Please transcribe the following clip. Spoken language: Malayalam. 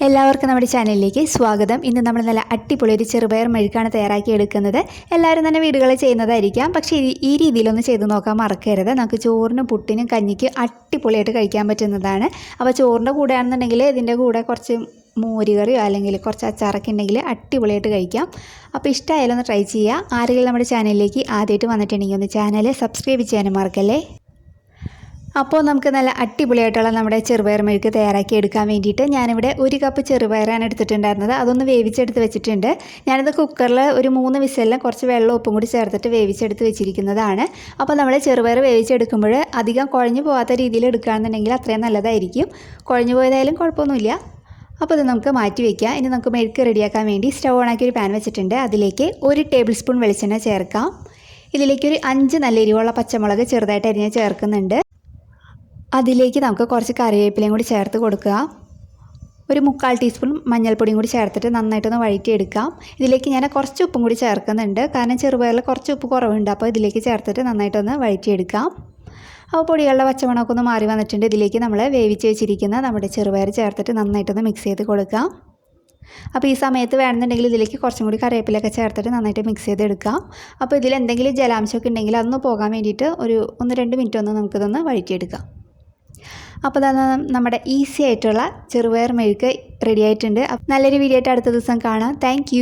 എല്ലാവർക്കും നമ്മുടെ ചാനലിലേക്ക് സ്വാഗതം. ഇന്ന് നമ്മൾ നല്ല അടിപൊളി ഒരു ചെറുപയർ മെഴുക്കാണ് തയ്യാറാക്കി എടുക്കുന്നത്. എല്ലാവരും തന്നെ വീടുകളിൽ ചെയ്യുന്നതായിരിക്കാം, പക്ഷേ ഈ രീതിയിലൊന്ന് ചെയ്ത് നോക്കാൻ മറക്കരുത്. നമുക്ക് ചോറിനും പുട്ടിനും കഞ്ഞിക്ക് അടിപൊളിയായിട്ട് കഴിക്കാൻ പറ്റുന്നതാണ്. അപ്പോൾ ചോറിൻ്റെ കൂടെ ആണെന്നുണ്ടെങ്കിൽ ഇതിൻ്റെ കൂടെ കുറച്ച് മോരുകറിയോ അല്ലെങ്കിൽ കുറച്ച് അച്ചാറൊക്കെ ഉണ്ടെങ്കിൽ അടിപൊളിയായിട്ട് കഴിക്കാം. അപ്പോൾ ഇഷ്ടമായാലും ഒന്ന് ട്രൈ ചെയ്യുക. ആരെങ്കിലും നമ്മുടെ ചാനലിലേക്ക് ആദ്യമായിട്ട് വന്നിട്ടുണ്ടെങ്കിൽ ഒന്ന് ചാനൽ സബ്സ്ക്രൈബ് ചെയ്യാനും മറക്കല്ലേ. അപ്പോൾ നമുക്ക് നല്ല അടിപൊളിയായിട്ടുള്ള നമ്മുടെ ചെറുപയർ മെഴുക്ക് തയ്യാറാക്കി എടുക്കാൻ വേണ്ടിയിട്ട് ഞാനിവിടെ 1 കപ്പ് ചെറുപയറാണ് എടുത്തിട്ടുണ്ടായിരുന്നത്. അതൊന്ന് വേവിച്ചെടുത്ത് വെച്ചിട്ടുണ്ട്. ഞാനിത് കുക്കറിൽ ഒരു 3 വിസിലിൽ കുറച്ച് വെള്ളം ഉപ്പും കൂടി ചേർത്തിട്ട് വേവിച്ചെടുത്ത് വെച്ചിരിക്കുന്നതാണ്. അപ്പോൾ നമ്മൾ ചെറുപയർ വേവിച്ചെടുക്കുമ്പോൾ അധികം കുഴഞ്ഞു പോകാത്ത രീതിയിൽ എടുക്കുകയാണെന്നുണ്ടെങ്കിൽ അത്രയും നല്ലതായിരിക്കും. കുഴഞ്ഞു പോയതായാലും കുഴപ്പമൊന്നുമില്ല. അപ്പോൾ ഇത് നമുക്ക് മാറ്റി വയ്ക്കാം. ഇനി നമുക്ക് മെഴുക്ക് റെഡിയാക്കാൻ വേണ്ടി സ്റ്റൗ ഓണാക്കി ഒരു പാൻ വെച്ചിട്ടുണ്ട്. അതിലേക്ക് 1 ടേബിൾ സ്പൂൺ വെളിച്ചെണ്ണ ചേർക്കാം. ഇതിലേക്ക് ഒരു 5 നല്ല എരിവുള്ള പച്ചമുളക് ചെറുതായിട്ട് അരിഞ്ഞ് ചേർക്കുന്നുണ്ട്. അതിലേക്ക് നമുക്ക് കുറച്ച് കറിവേപ്പിലയും കൂടി ചേർത്ത് കൊടുക്കുക. ഒരു 3/4 ടീസ്പൂൺ മഞ്ഞൾപ്പൊടിയും കൂടി ചേർത്തിട്ട് നന്നായിട്ടൊന്ന് വഴറ്റിയെടുക്കാം. ഇതിലേക്ക് ഞാൻ കുറച്ച് ഉപ്പും കൂടി ചേർക്കുന്നുണ്ട്, കാരണം ചെറുപയറിൽ കുറച്ച് ഉപ്പ് കുറവുണ്ട്. അപ്പോൾ ഇതിലേക്ക് ചേർത്തിട്ട് നന്നായിട്ടൊന്ന് വഴറ്റിയെടുക്കാം. അപ്പോൾ പൊടികളുടെ പച്ചമണമൊക്കെ ഒന്ന് മാറി വന്നിട്ടുണ്ട്. ഇതിലേക്ക് നമ്മൾ വേവിച്ച് വെച്ചിരിക്കുന്ന നമ്മുടെ ചെറുപയർ ചേർത്തിട്ട് നന്നായിട്ടൊന്ന് മിക്സ് ചെയ്ത് കൊടുക്കാം. അപ്പോൾ ഈ സമയത്ത് വേണമെന്നുണ്ടെങ്കിൽ ഇതിലേക്ക് കുറച്ചും കൂടി കറിവേപ്പിലൊക്കെ ചേർത്തിട്ട് നന്നായിട്ട് മിക്സ് ചെയ്തെടുക്കാം. അപ്പോൾ ഇതിൽ എന്തെങ്കിലും ജലാംശമൊക്കെ ഉണ്ടെങ്കിൽ അതൊന്ന് പോകാൻ വേണ്ടിയിട്ട് ഒരു 1-2 മിനിറ്റ് ഒന്ന് നമുക്കിതൊന്ന് വഴറ്റിയെടുക്കാം. അപ്പോൾ നമ്മുടെ ഈസി ആയിട്ടുള്ള ചെറുപയർ മെഴുക്ക് റെഡി ആയിട്ടുണ്ട്. നല്ലൊരു വീഡിയോ ആയിട്ട് അടുത്ത ദിവസം കാണാം. താങ്ക്